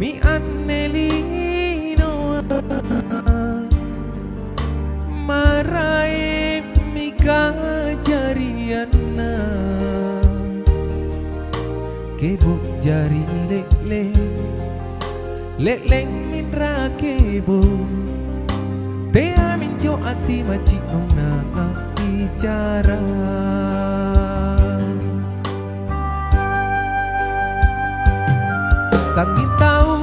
mi annelino marai mi kajariana kebuk jari leleng min rakebo te amin jo ati maci nong na bicara sangin tahu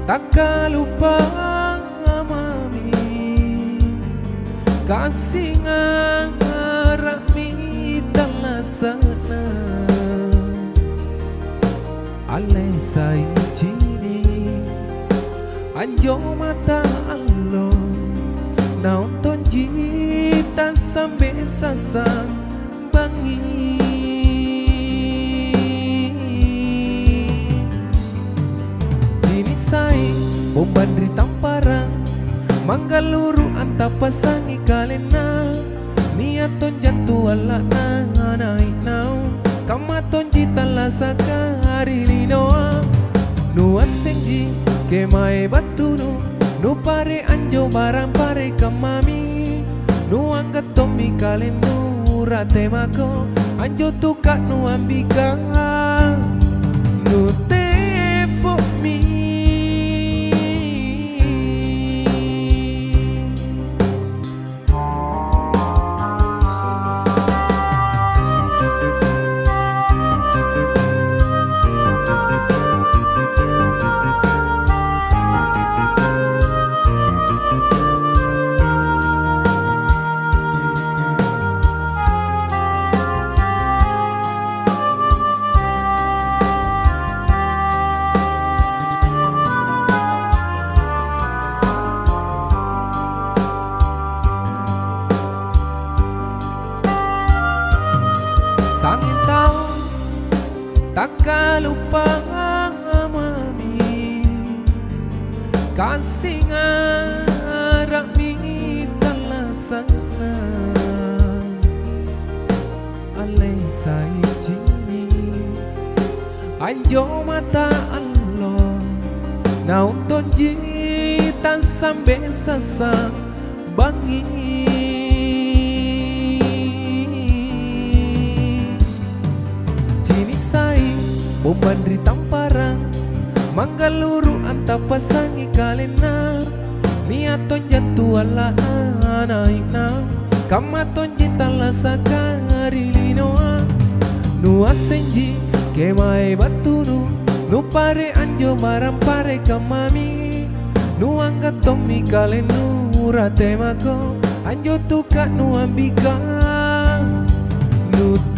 tak lupa mami kasih ngarap mi dalam sana alai sai cini anjo mata Allah nonton jita sampai sasang bangi jini sai bombandri tamparang Mangaluru anta pasangi kalena niaton jantu ala naik nau kamaton jita lasaka hari linoa nuas senji kemai batunu nu pare anjo barang pare kamami nu angkat tomi kalenu rate mako anjo tuka nu ambika nu tepo mi sangin tahu tak lupa mami kasih ngarap mi dalam sana alai sai cini anjo mata Allah nonton jita sampai sasang bangi bombandri tamparang Mangaluru anta pasangi kalena niaton jantu ala naik nau kamaton jita lasaka hari linoa nuas senji kemai batunu nu pare anjo maram pare kamami nu angkat tomi kalenu rate mako anjo tuka nu ambika nu